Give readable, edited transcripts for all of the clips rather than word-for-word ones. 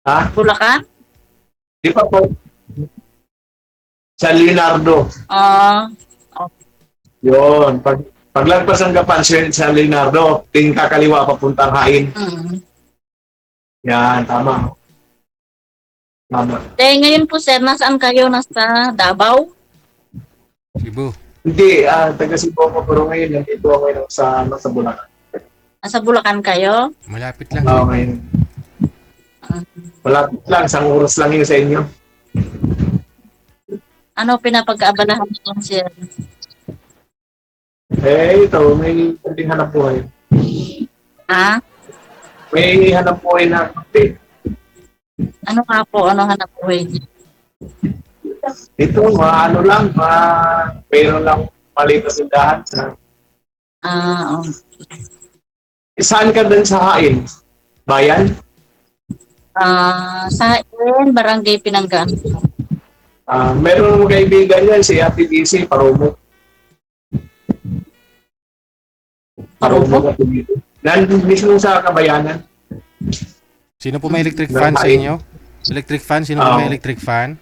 Ha? Bulacan? Di pa po. Sa Leonardo. Ah, Yun. Paglagpas ng Gapansin sa Leonardo, tingin kakaliwa papuntang Hain. mm. Yan, tama. Tama. Ngayon po sir, nasaan kayo? Nasa Davao? Cebu. Hindi, taga Cebu ako pero ngayon, nandito ako ngayon sa Bulacan. Nasa Bulacan kayo? Malapit lang. Oo, ngayon. Ah, Malapit lang, isang oras lang yun sa inyo. ano pinapag-aabalahan niyo sir? Ito, may kunting hanap buhay. Ha? May hanap buhay na kunti. Ano nga po? Ano hanap buhay niyo? Ito, ano lang, mayroon lang maliit na tindahan. Ah, oh. Saan ka din sa Hain? Bayan? Sa Barangay Pinanggaan. Meron mo kaibigan yan, si Ate DC, Parumo. Parumo? Nandun mismo sa Kabayanan. Sino po may electric fan sa inyo? Electric fan? Sino po may electric fan?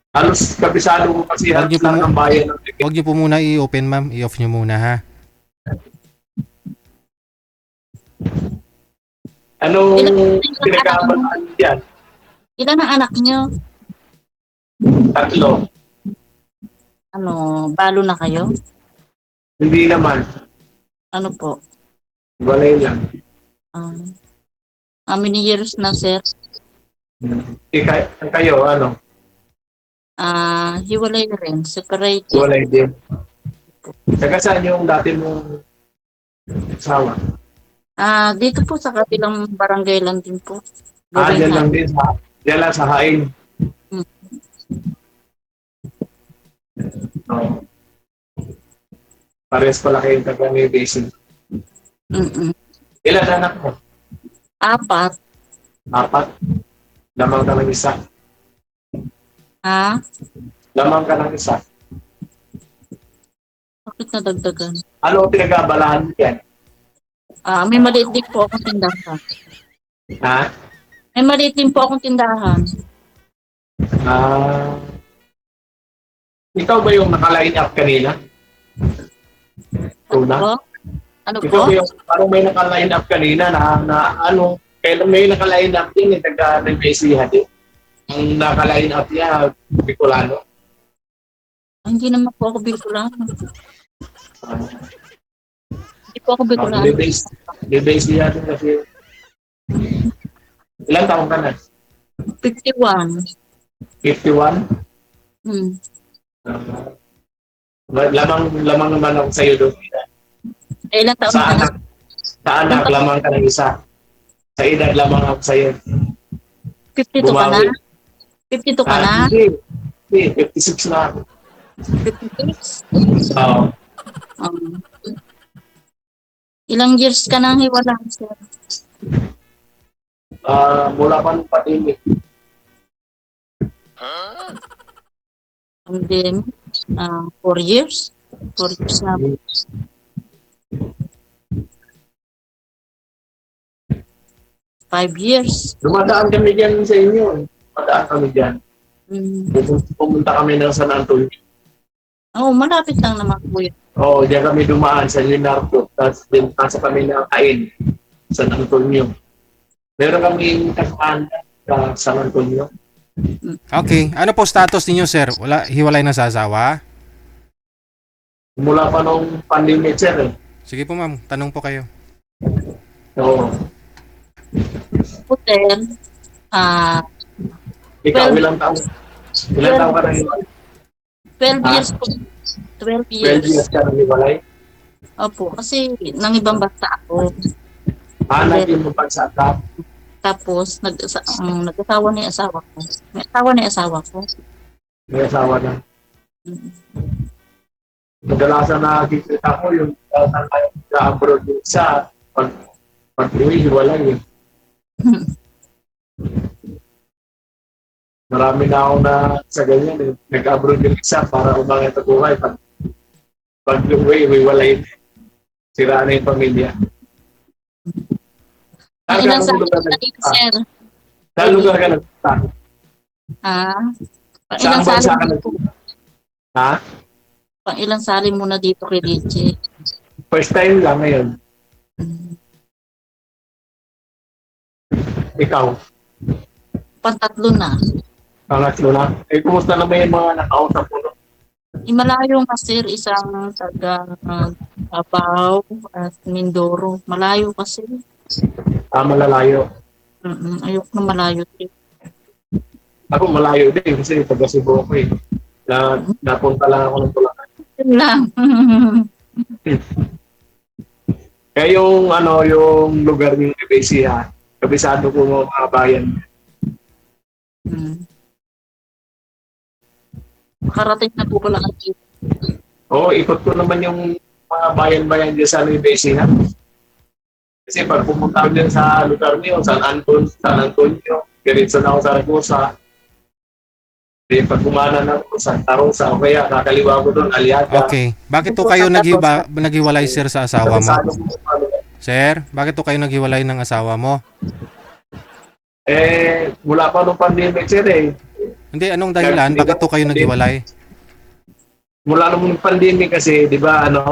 Halos kabisado ko kasi Huwag niyo halos lang po- ng bayan ng Huwag niyo po muna i-open, ma'am. I-off niyo muna, ha? Anong Ilan- pinag-aabalaan yan? Ilan ang anak niyo? 3. Ano, balo na kayo? Hindi naman. Ano po? Walay lang. How many years na sir? Kayo, ano? Hiwalay rin. Separated. Walay din. Saka saan yung dati mong asawa? Dito po sa kabilang barangay lang din po. Dyan lang din. Dyan lang sa Hain. Hmm. Oo. Pares pala kayong taga New Basin. Mm-mm. Ilan anak mo? 4. 4? Lamang ka ng isa. Lamang ka ng isa. Bakit nadagdagan? Ano ang pinag-aabalahan mo yan? May maliit din po akong tindahan. Ha? May maliit din po akong tindahan. Ikaw ba yung naka-line up kanina? Una? Po? Ano Ikaw po? ba yung parang may naka-line up kanina kailan may naka-line up din yung taga-Nagmesiha din? Ang naka-line up niya, Bicolano. Hindi naman po ako Bicolano. Hindi po ako Bicolano. Base niya din kasi. Ilang taong ka na? 51. 51? Hmm. Lamang naman ako sa'yo doon. Ilang taon Sa na anak, sa anak lamang ka ng isa. Sa edad lamang ako sa'yo. 52 ka na? 52 ka na? Hindi, 56 na ako. 56? Oo. Uh, Ilang years ka nang hiwala, sir? Mula pa nung patimik. And then, 4 years? 4 years na. 5 years. Dumadaan kami dyan sa inyo. Dumadaan kami dyan. Pumunta kami ng San Antonio. Malapit lang naman po yun. Diyan kami dumaan sa Leonardo. Tapos din nasa kami ng Hain, San Antonio. Meron kami kasama sa San Antonio. Okay. Ano po status ninyo, sir? Hiwalay na sa asawa? Mula pa nung pandemic, sir. Sige po, ma'am. Tanong po kayo. Oo. Putin, Ikaw, 12 ilang taon? Ilang taon ka nang hiwalay? 12 years po. 12 12 years. years ka nang hiwalay? Opo, kasi nang ibang bansa ako. Naging mo pagsa ka? Tapos, nag-asawa na yung asawa ko. May asawa na yung asawa ko. May asawa na. Kadalasan na nakikita ko yung nag-abroad yung isa. Pag-uwi, hiwalay. Marami na ako na sa ganyan. Nag-abroad yung isa para umangat ang buhay. Pag-uwi, hiwalay. Sira na yung pamilya. Pang Saan ilang ka sali lugar mo na dito, nagpunta? sir? Saan lugar ka nagpunta? Ah, pang Saan ilang sali bansa mo ka dito? nagpunta? Ha? Pang ilang sali mo na dito kay Richie? First time lang ngayon. Ikaw, Pantatlo na. pangatlo na. Eh, kumusta naman yung mga nakausap mo? No? Malayo nga, sir. Isang taga Davao at Mindoro. Malayo kasi. Malalayo. Ayoko na malayo. Sir. Ako malayo din kasi taga Cebu ako eh. Napunta lang ako ng Bulacan. Yun lang. Kaya yung ano, yung lugar ng EBC ha, kabisado ko mga bayan. Makarating na po pala ang dito. Oo, ikot ko naman yung mga bayan-bayan dyan sa EBC ha. Kasi pag pumunta ko dyan sa lugar niyo, San Antonio, diretso na ako sa Ragusa. Eh, pag kumana na ako sa Santa Rosa, o kaya kakaliwa ko doon, Aliaga. Okay. Bakit to kayo naghiwalay, sir, sa asawa mo? Kabisado ko ano. Sir, bakit to kayo naghiwalay ng asawa mo? Eh, mula pa nung pandemic sir eh. Hindi, anong dahilan? Bakit to kayo naghiwalay? Mula nung pandemic kasi, di ba, ano,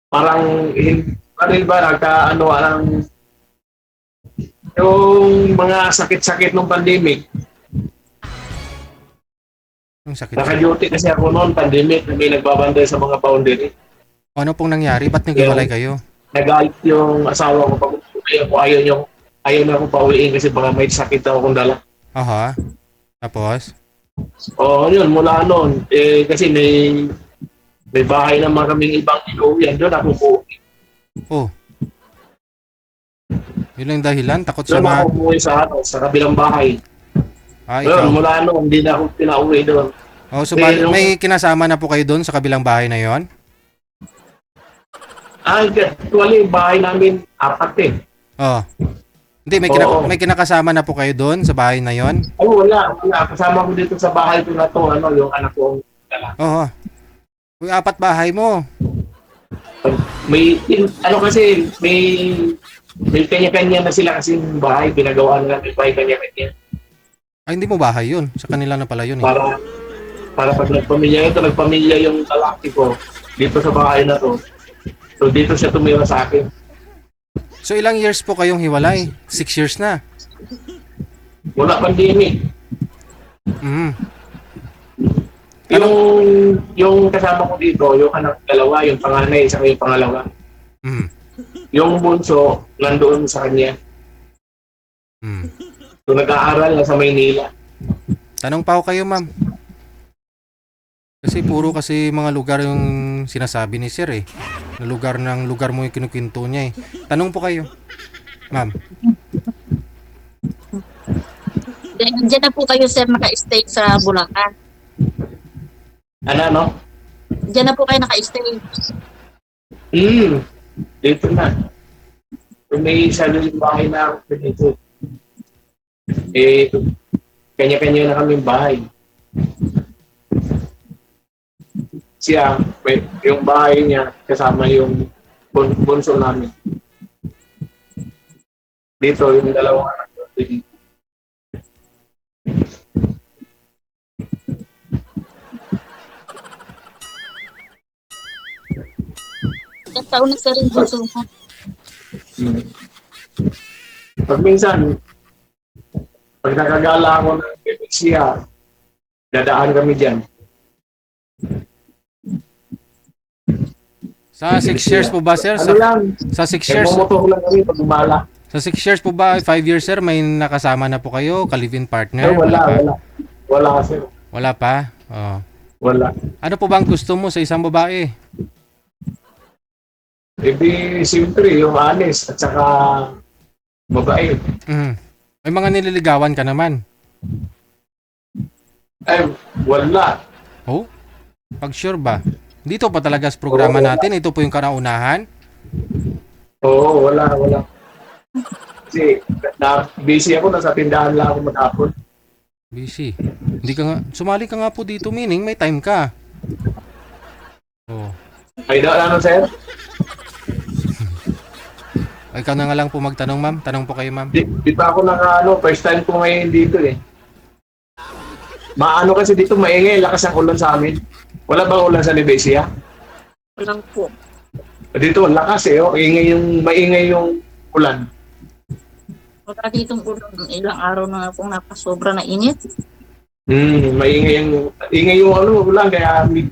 parang, ano ba, nagka, yung mga sakit-sakit nung pandemic. Ang sakit. Naka-duty kasi ako noon, pandemic, may nagbabantay sa mga boundary. Ano pong nangyari? Ba't naghiwalay kayo? Nagalit yung asawa ko pag ayaw na akong pauwiin kasi baka may sakit ako kung dala. Aha. Tapos? Oo, yun, mula noon, eh, kasi may bahay naman kaming ibang inuwian doon ako po. Oh. Yun lang yung dahilan? Takot siya Doon ako umuwi sa kabilang bahay. ikaw. Doon, mula noon, hindi na ako pinauwi doon. Oh, so may kinasama na po kayo doon sa kabilang bahay na yon? Actually, bahay namin, 4 eh. Oh. Hindi, may kinakasama na po kayo doon sa bahay na yon? Ay, wala. Kasama ko dito sa bahay ko na to, yung anak ko. Oo. Uy, 4 bahay mo. Kasi, may kanya-kanya na sila kasi bahay, pinagawa na may bahay kanya-kanya. Ay, hindi mo bahay yun. Sa kanila na pala yun eh. Para pag nagpamilya yung lalaki ko dito sa bahay na to. So dito siya tumira sa akin. So ilang years po kayong hiwalay? 6 years na. Wala pandemic. Yung kasama ko dito, yung anak dalawa, yung panganay, saka yung pangalawa. Yung bunso, nandoon sa kanya. So nag-aaral na sa Maynila. Tanong pa ako kayo, ma'am. Kasi puro kasi mga lugar yung sinasabi ni sir eh. Na lugar mo yung kinukwento niya eh. Tanong po kayo, ma'am. Diyan na po kayo, sir, naka-stay sa Bulacan. Ano? Diyan na po kayo naka-stay. Dito na. Kung may sariling bahay na ako dito. Eh, kanya-kanya na kami bahay. Siya, yung bahay niya, kasama yung bunso namin. Dito, yung dalawang anak ko. Ilang taon na, sir, yung bunso mo? Pag minsan, pag nakagala ako ng siya, dadaan kami dyan. Sa 6 years po ba, sir? Sa 6 years? Nagmamotor lang kami pag umala. Sa 6 years po ba, 5 years, sir, may nakasama na po kayo? Ka-live-in partner? Ay, wala kasi. Wala pa? Oh. Wala. Ano po bang gusto mo sa isang babae? Eh di, siyempre, yung honest at saka babae. May mga nililigawan ka naman. Ay, wala. Oh? Pag sure ba? Dito pa talaga sa programa natin, ito po yung kanaunahan. Oo, wala. Kasi, busy ako, nasa tindahan lang ako maghapon. Busy. Hindi ka nga, sumali ka nga po dito, meaning may time ka. Oh. Ay, ano, sir? O, ikaw na nga lang po magtanong, ma'am. Tanong po kayo, ma'am. Di pa ako first time ko ngayon dito eh. Maano kasi dito, maingay, lakas ang ulan sa amin. Wala bang ulan sa Nevesia? Walang po. Dito, lakas eh, oh. Maingay yung ulan. Wala ditong ulan. Ilang araw na nga pong napasobra na init. Ingay yung ulan, kaya hindi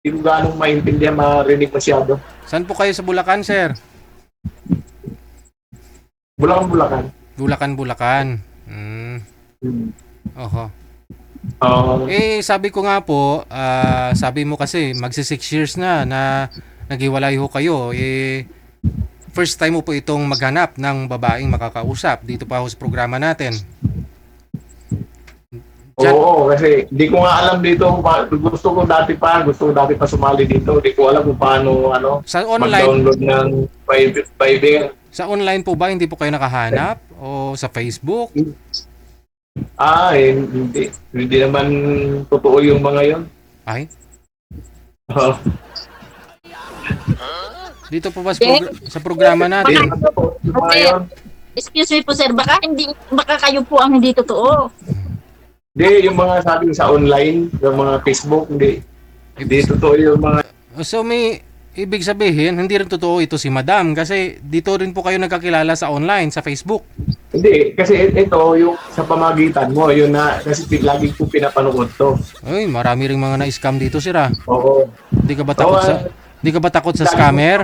ko ganong maintindihan, marinig masyado. Saan po kayo sa Bulacan, sir? Bulacan. Bulacan. Hmm. Oho. Uh, Sabi ko nga po, sabi mo kasi magsi 6 years na naghiwalay ho kayo. First time mo po itong maghanap ng babaeng makakausap dito pa ho sa programa natin. Oo, kasi di ko nga alam dito, gusto ko dati pa sumali dito. Di ko alam kung paano Sa online, mag-download ng Fiverr. sa online po ba hindi po kayo nakahanap o sa Facebook? Hindi naman totoo yung mga yon. Ay, Oh, dito po ba sa programa natin? hindi naman totoo yung mga yon. Excuse me po sir, baka kayo po ang hindi totoo. Hindi, yung mga sabi sa online, yung mga Facebook, hindi totoo yung mga. So may ibig sabihin, hindi rin totoo ito si Madam kasi dito rin po kayo nagkakilala sa online, sa Facebook. Hindi, kasi ito yung sa pamagitan mo, yun na, kasi lagi ko pinapanood to. Ay, marami ring mga na-scam dito, sir ah. Oo. Hindi ka ba takot sa scammer?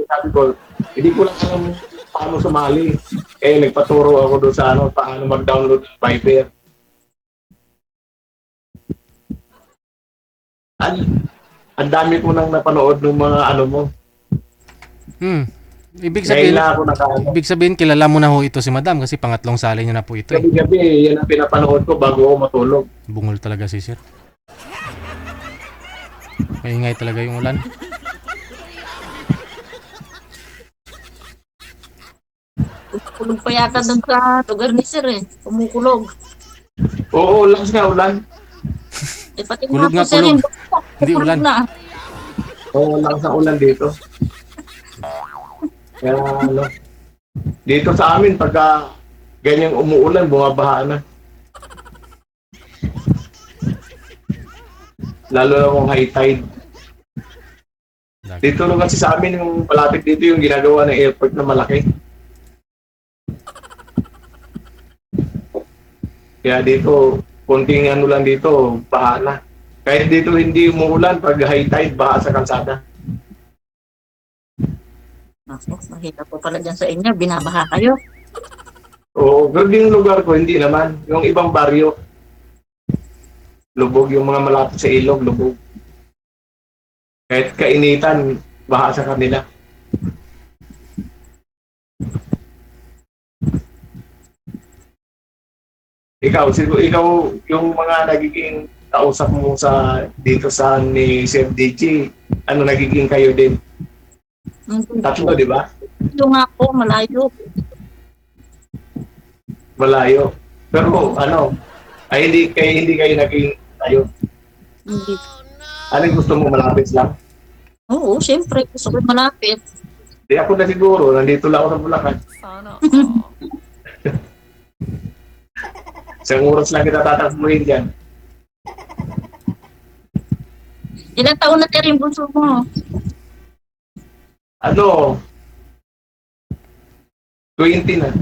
Sabi ko, hindi ko lang alam paano sumali. Nagpaturo ako doon sa paano mag-download ng Fiverr. Ang dami ko nang napanood ng mga mo. Ibig Ngayon sabihin, na ako ibig sabihin kilala mo na ho ito si Madam kasi pangatlong sali niya na po ito eh. Gabi-gabi, yan ang pinapanood ko bago ako matulog. Bungol talaga si sir. Maingay talaga yung ulan. Kulog pa yata doon sa lugar ni sir eh. Kumukulog. Oo, lakas nga ulan. Pati Kulog nga nga, po sir, kulog. Hindi kulog ulan. na. Oo, lakas ang ulan dito. Kaya dito sa amin, pagka ganyang umuulan, bumabaha na. Lalo na kung high tide. Dito lang kasi sa amin, yung malapit dito yung ginagawa ng airport na malaki. Kaya dito, konting lang dito, baha na. Kahit dito hindi umuulan, pag high tide, baha sa kalsada. Ako, mahirap po pala dyan sa inyo. Binabaha kayo. Oo, pero yung lugar ko, hindi naman. Yung ibang baryo, lubog. Yung mga malapit sa ilog, lubog. Kahit kainitan, baha sa kanila. Ikaw, yung mga nagiging kausap mo dito sa ni Sir DJ, nagiging kayo din? Tatlo, di ba? Ito nga po, malayo. Malayo. Pero hindi kayo naging tayo. Hindi. Anong gusto mo, malapit lang? Oo, siyempre. Gusto ko malapit. Di ako na siguro, nandito lang ako sa Bulacan. Isang oras lang kita tatakbuhin dyan. Ilang taon na rin bunso mo? 20 na.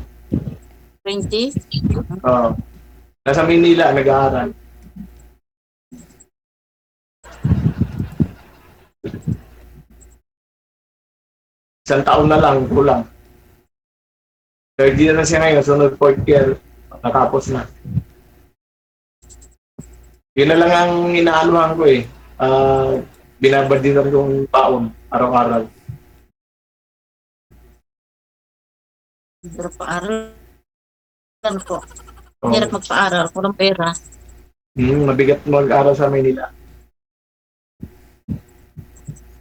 20? Nasa Manila, nag-aaral. Isang taon na lang, kulang. Third year na siya ngayon, sunod 4th year, natapos na. Yun na lang ang inaanuhan ko eh. Binabadinan kong taon, araw-araw. Hirap paaral. Ano po? Oh. Hirap magpaaral. Walang pera. Mabigat mag-aral sa Manila.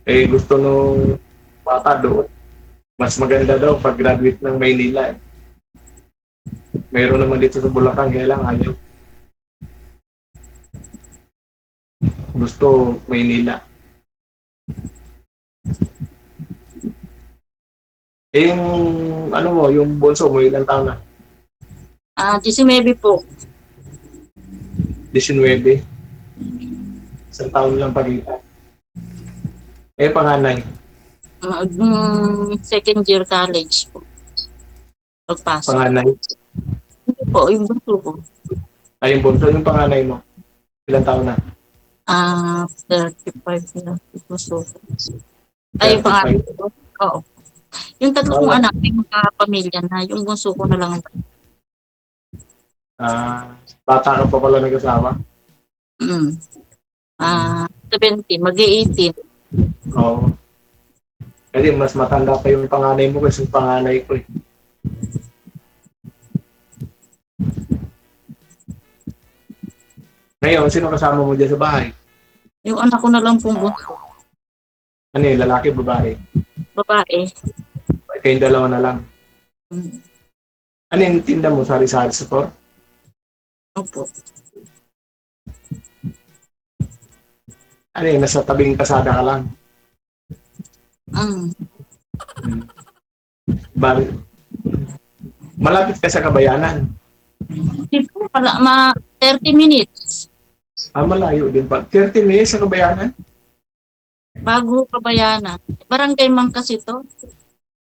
Gusto nung bata doon. Mas maganda daw pag graduate ng Maynila. Mayroon naman dito sa Bulacan, kaya lang ayaw. Gusto Maynila. Eh, yung, ano mo, yung bunso mo, ilang taon na? 19 po. 19. Isang taon lang pagitan. Eh, panganay. Second year college po. Pagpasok. Panganay. Hindi po, yung bunso ko. Ay, yung bunso, yung panganay mo. Ilang taon na? 35 na. Yung bunso ko. Ay, yung pangalan 35. ko. Oo. Yung tatlo kong anak, may mga pamilya na. Yung bunso ko na lang. Bata ka pa pala nag-asawa? Mm. 17, mag-18. Oo. Kasi mas matanda pa yung panganay mo kasi yung panganay ko eh. Ngayon, sino kasama mo dyan sa bahay? Yung anak ko na lang pong bunso. Ano yun, lalaki, babae? Babae. Kayong dalawa na lang. Mm. Ano yung tinda mo? Sari-sari store? Opo. Ano yun, nasa tabing kasada ka lang? Mm. Malapit ka sa Kabayanan. Hindi po pala, 30 minutes. Malayo din pa. 30 minutes sa Kabayanan? Bago Kabayanan. Barangay man kasi to.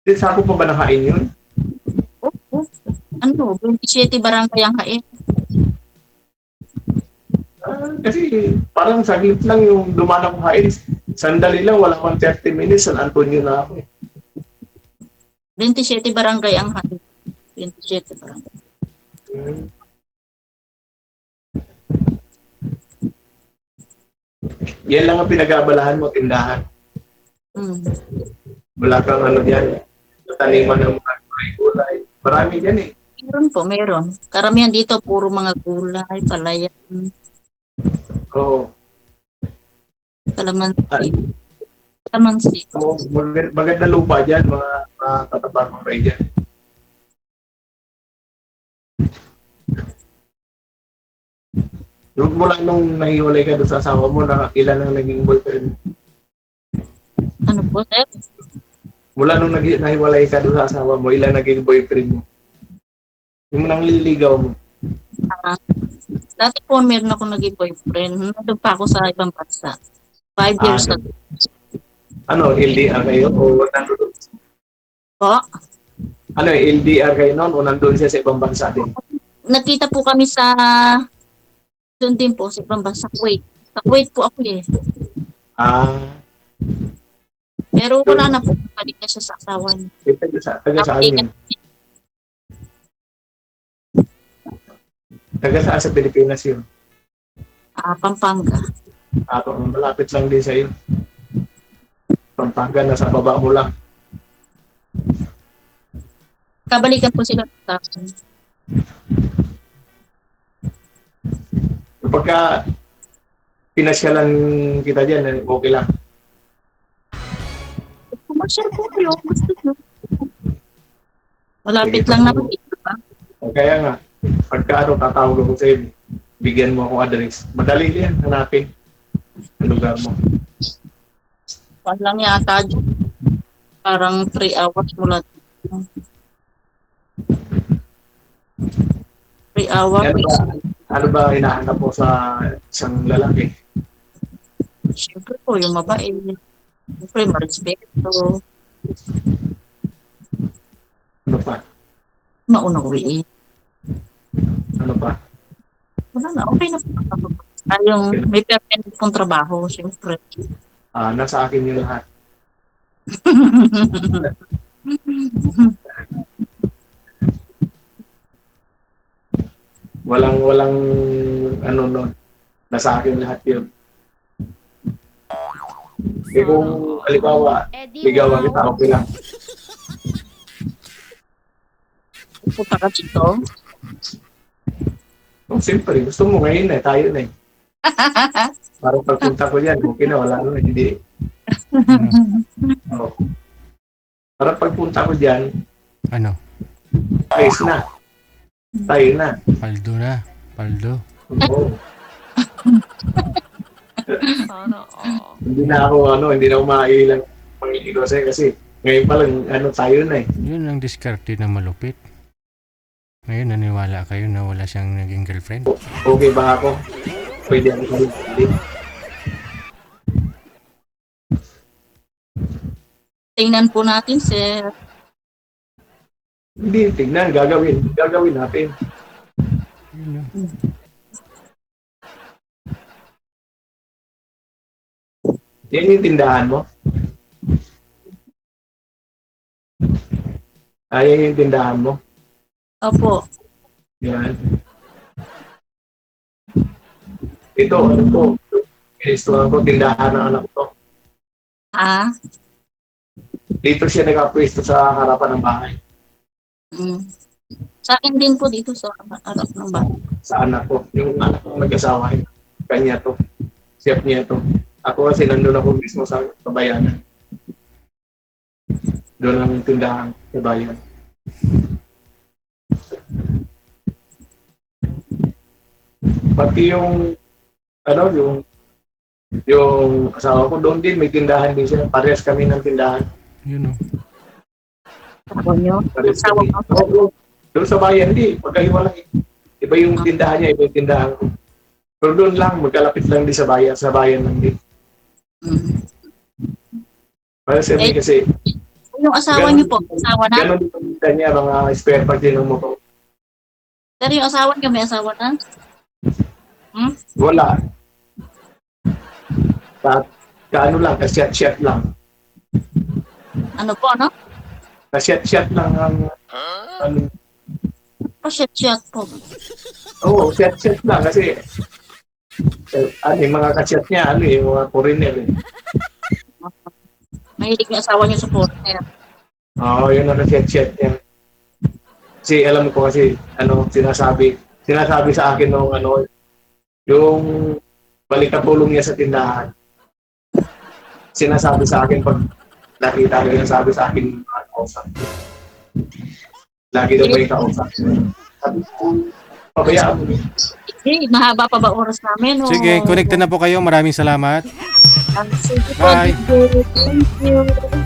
Sako pa ba nakain yun? Opo. Ano, 27 barangay ang hain. Kasi parang saglit lang yung dumaan akong hain. Sandali lang, wala pang 30 minutes. San Antonio na ako. 27 barangay ang hain. 27 barangay. Yan lang ang pinag-aabalahan mo, tindahan. Mm. Wala kang ano yan. Taniman ng mga gulay. Marami yan eh. Meron po, meron. Karamihan dito, puro mga gulay, palayan, Oo. kalamansi. Kalamansi. Maganda lupa dyan, mga tatabang mga kayo dyan. Mula nung nahiwalay ka doon sa asawa mo, ilan ang naging boyfriend? Ano po, sir? Mula nung nahiwalay ka doon sa asawa mo, ilan naging boyfriend mo? Yung nang liligaw mo. Dati po, meron ako naging boyfriend. Nandun pa ako sa ibang bansa. 5 years ago. Ano, LDR kayo o nandun? Po, Ano, LDR kayo noon o nandun siya sa ibang bansa din? nakita po kami sa doon din po sa ibang bansa, Kuwait. Sa Kuwait po ako eh. Pero wala na po. Balik na siya sa asawa niya. Taga saan yun? Taga saan sa Pilipinas yun? Pampanga. Malapit lang din sa'yo. Pampanga, nasa baba mo lang. Kabalikan po sila sa akin. Pagka pinasyalan kita dyan, okay lang. Kumasyal po kayo. Gusto nyo. Malapit lang naman. Diba? Kaya nga, pagka tatawag ako sa'yo, bigyan mo akong address. Madali yan, hanapin ang lugar mo. Wala lang yata. Parang 3 hours mula. 3 hours. Ano ba hinahanap mo sa isang lalaki? Siyempre po, yung mabait. Siyempre, marespeto. Ano pa? Maunawin. Ano pa? Wala na, okay na po. Yung may permanent pong trabaho, siyempre. Nasa akin yung lahat. Walang ano nun. Nasa akin lahat yun. Eh kung halimbawa, ligawan kita, okay lang. Pupunta ka dito. Siyempre, gusto mo ngayon na, tayo na eh. Para pagpunta ko yan, okay na, wala na, hindi. Oh. Para pagpunta ko dyan, Ano? ayos na. Tayo na. Paldo na. Paldo. Oo. Sana all. Hindi na ako maiilang pangiligo kasi Ngayon pa lang, ano tayo na eh. Yun ang diskarte na malupit. Ngayon, naniwala kayo na wala siyang naging girlfriend? Okay ba ako? Pwede ako kayo. Tingnan po natin, sir. Hindi, tignan, gagawin. Gagawin natin. Yun, no? Yan yung tindahan mo? Yan yung tindahan mo? Opo. Yan. Ito, ano to? Restaurant ko, tindahan ng anak ko. Ah? Dito siya nagapwesto sa harapan ng bahay. Mm. Sa akin din po dito sa harap ng bahay. Sa anak ko. Yung anak ko mag-asawa. Kanya to. Chef niya to. Ako kasi nandun ako mismo sa bayanan. Doon ang tindahan sa bayan. Pati yung ano, yung asawa ko doon din, may tindahan din siya. Parehas kami ng tindahan. Yun, no? Ako nyo? Parehas Asawa kami. ko? Oo, doon sa bayan, hindi. Pagkahiwalay. Iba yung tindahan niya, iba yung tindahan ko. Pero doon lang, magkalapit lang din sa bayan lang din. Mm. Para sa amin kasi, Yung asawa niyo po, asawa na? ganun din ang tindahan niya, mga spare part din ng motor. Pero yung asawa niyo, may asawa na? Hmm? Wala. Kaano lang, kasyat-syat lang. Ano po, ano? Kasyat-syat lang ang ano. Pasyat-syat po. Oo, syat-syat lang kasi ano, yung mga kasyat niya, ano yung mga foreigner eh. Mahilig yung asawa niyo sa foreigner. Oo, yun ang kasyat-syat niya. Kasi alam ko kasi, ano, sinasabi sa akin nung ano, yung balikatulong niya sa tindahan. Sinasabi sa akin pag nakita ko, sinasabi sa akin mga kausap. Lagi daw may kausap. Sabi ko, pabayaan mo. Hindi, mahaba pa ba oras namin? O... Sige, connected na po kayo. Maraming salamat. Sige po, Bye. thank you.